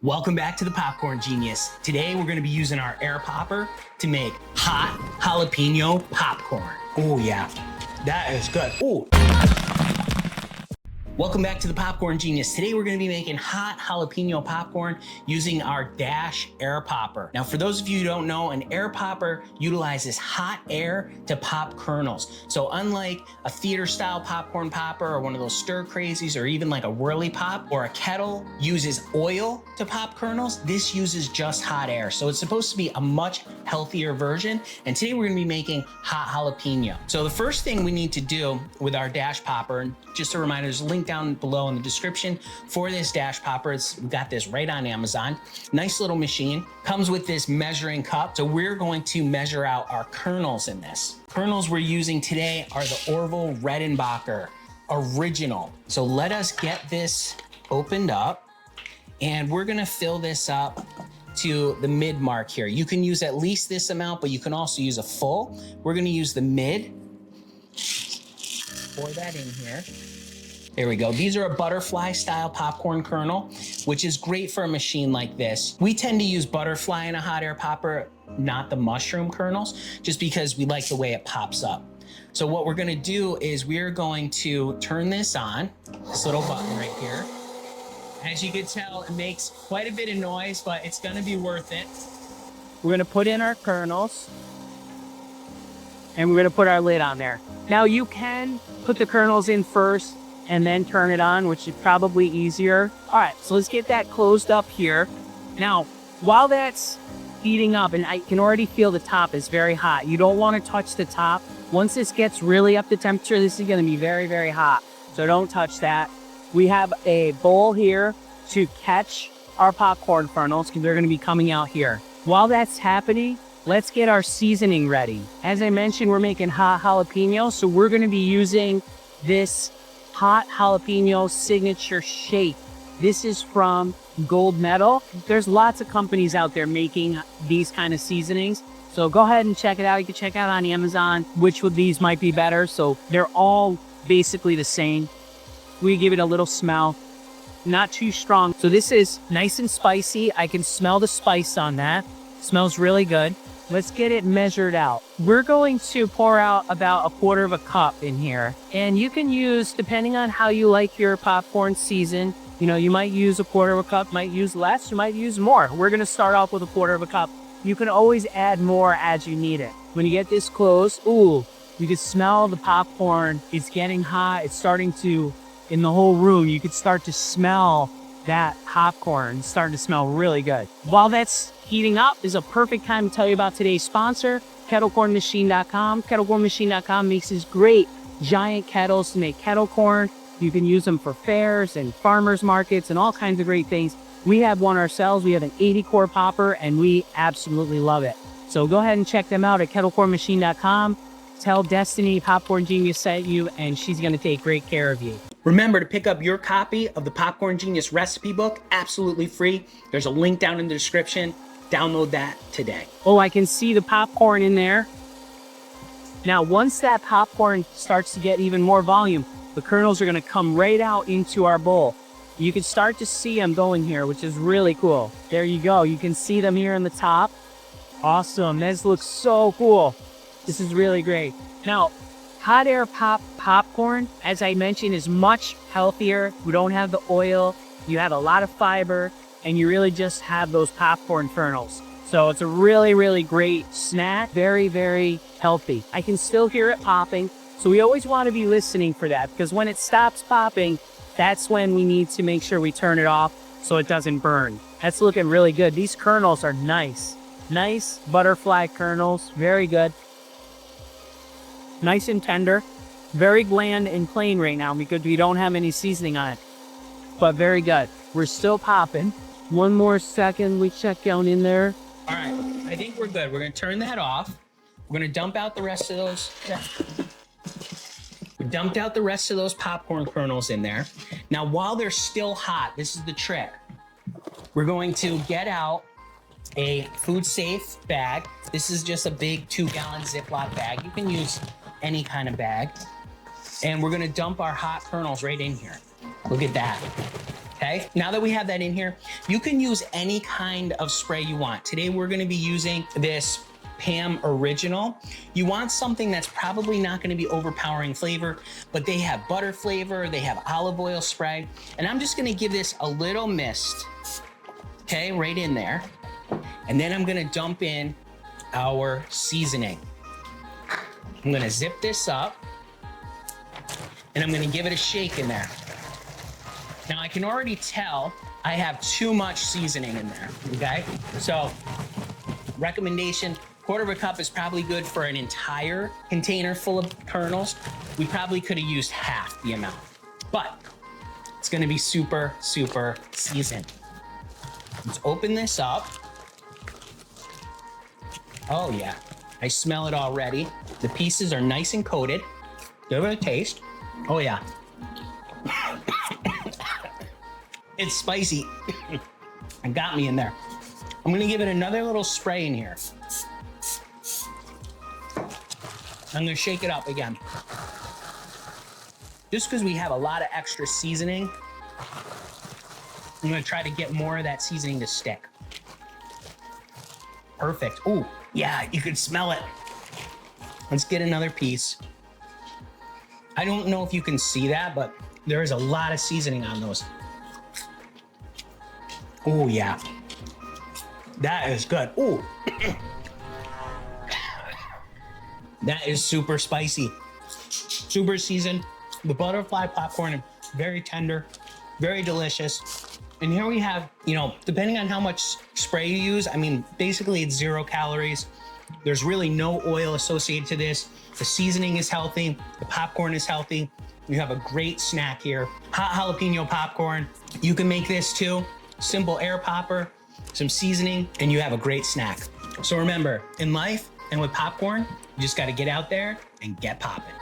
Welcome back to the Popcorn Genius. Today we're gonna be using our air popper to make hot jalapeno popcorn. Oh yeah, that is good. Oh. Welcome back to the Popcorn Genius. Today we're gonna be making hot jalapeno popcorn using our Dash air popper. Now for those of you who don't know, an air popper utilizes hot air to pop kernels. So unlike a theater style popcorn popper or one of those stir crazies or even like a whirly pop or a kettle uses oil to pop kernels, this uses just hot air. So it's supposed to be a much healthier version. And today we're gonna be making hot jalapeno. So the first thing we need to do with our Dash popper, and just a reminder, there's a link down below in the description for this Dash popper. We got this right on Amazon. Nice little machine. Comes with this measuring cup. So we're going to measure out our kernels in this. Kernels we're using today are the Orville Redenbacher original. So let us get this opened up and we're gonna fill this up to the mid mark here. You can use at least this amount, but you can also use a full. We're gonna use the mid. Pour that in here. There we go. These are a butterfly style popcorn kernel, which is great for a machine like this. We tend to use butterfly in a hot air popper, not the mushroom kernels, just because we like the way it pops up. So what we're gonna do is we're going to turn this on, this little button right here. As you can tell, it makes quite a bit of noise, but it's gonna be worth it. We're gonna put in our kernels and we're gonna put our lid on there. Now you can put the kernels in first and then turn it on, which is probably easier. All right, so let's get that closed up here. Now, while that's heating up, and I can already feel the top is very hot. You don't wanna touch the top. Once this gets really up to temperature, this is gonna be very, very hot. So don't touch that. We have a bowl here to catch our popcorn kernels because they're gonna be coming out here. While that's happening, let's get our seasoning ready. As I mentioned, we're making hot jalapeno, so we're gonna be using this hot jalapeno signature shake. This is from Gold Medal. There's lots of companies out there making these kind of seasonings. So go ahead and check it out. You can check out on Amazon which of these might be better. So they're all basically the same. We give it a little smell, not too strong. So this is nice and spicy. I can smell the spice on that. Smells really good. Let's get it measured out. We're going to pour out about 1/4 cup in here. And you can use, depending on how you like your popcorn season, you know, you might use 1/4 cup, might use less, you might use more. We're gonna start off with 1/4 cup. You can always add more as you need it. When you get this close, ooh, you can smell the popcorn. It's getting hot. It's starting to, in the whole room, you could start to smell that popcorn. It's starting to smell really good. While that's heating up is a perfect time to tell you about today's sponsor, kettlecornmachine.com. Kettlecornmachine.com makes these great giant kettles to make kettle corn. You can use them for fairs and farmers markets and all kinds of great things. We have one ourselves. We have an 80 core popper and we absolutely love it. So go ahead and check them out at kettlecornmachine.com. Tell Destiny Popcorn Genius sent you and she's gonna take great care of you. Remember to pick up your copy of the Popcorn Genius recipe book, absolutely free. There's a link down in the description. Download that today. Oh, I can see the popcorn in there. Now, once that popcorn starts to get even more volume, the kernels are gonna come right out into our bowl. You can start to see them going here, which is really cool. There you go. You can see them here on the top. Awesome. This looks so cool. This is really great. Now, hot air popcorn, as I mentioned, is much healthier. We don't have the oil. You have a lot of fiber, and you really just have those popcorn kernels. So it's a really, really great snack. Very, very healthy. I can still hear it popping. So we always want to be listening for that because when it stops popping, that's when we need to make sure we turn it off so it doesn't burn. That's looking really good. These kernels are nice. Nice butterfly kernels. Very good. Nice and tender. Very bland and plain right now because we don't have any seasoning on it. But very good. We're still popping. One more second. We check down in there. All right, I think we're good. We're gonna turn that off. We're gonna dump out the rest of those. We dumped out the rest of those popcorn kernels in there. Now, while they're still hot, this is the trick. We're going to get out a food safe bag. This is just a big 2-gallon Ziploc bag. You can use any kind of bag. And we're gonna dump our hot kernels right in here. Look at that. Okay, now that we have that in here, you can use any kind of spray you want. Today, we're gonna be using this Pam Original. You want something that's probably not gonna be overpowering flavor, but they have butter flavor, they have olive oil spray, and I'm just gonna give this a little mist, okay, right in there. And then I'm gonna dump in our seasoning. I'm gonna zip this up, and I'm gonna give it a shake in there. Now I can already tell I have too much seasoning in there, okay? So recommendation, 1/4 cup is probably good for an entire container full of kernels. We probably could have used half the amount, but it's gonna be super, super seasoned. Let's open this up. Oh yeah, I smell it already. The pieces are nice and coated. Give it a taste. Oh yeah. It's spicy. It got me in there. I'm gonna give it another little spray in here. I'm gonna shake it up again. Just because we have a lot of extra seasoning, I'm gonna try to get more of that seasoning to stick. Perfect. Ooh, yeah, you can smell it. Let's get another piece. I don't know if you can see that, but there is a lot of seasoning on those. Oh yeah, that is good. Ooh, that is super spicy, super seasoned. The butterfly popcorn, very tender, very delicious. And here we have, you know, depending on how much spray you use, I mean, basically it's 0 calories. There's really no oil associated to this. The seasoning is healthy. The popcorn is healthy. You have a great snack here. Hot jalapeno popcorn. You can make this too. Simple air popper, some seasoning, and you have a great snack. So remember, in life and with popcorn, you just gotta get out there and get popping.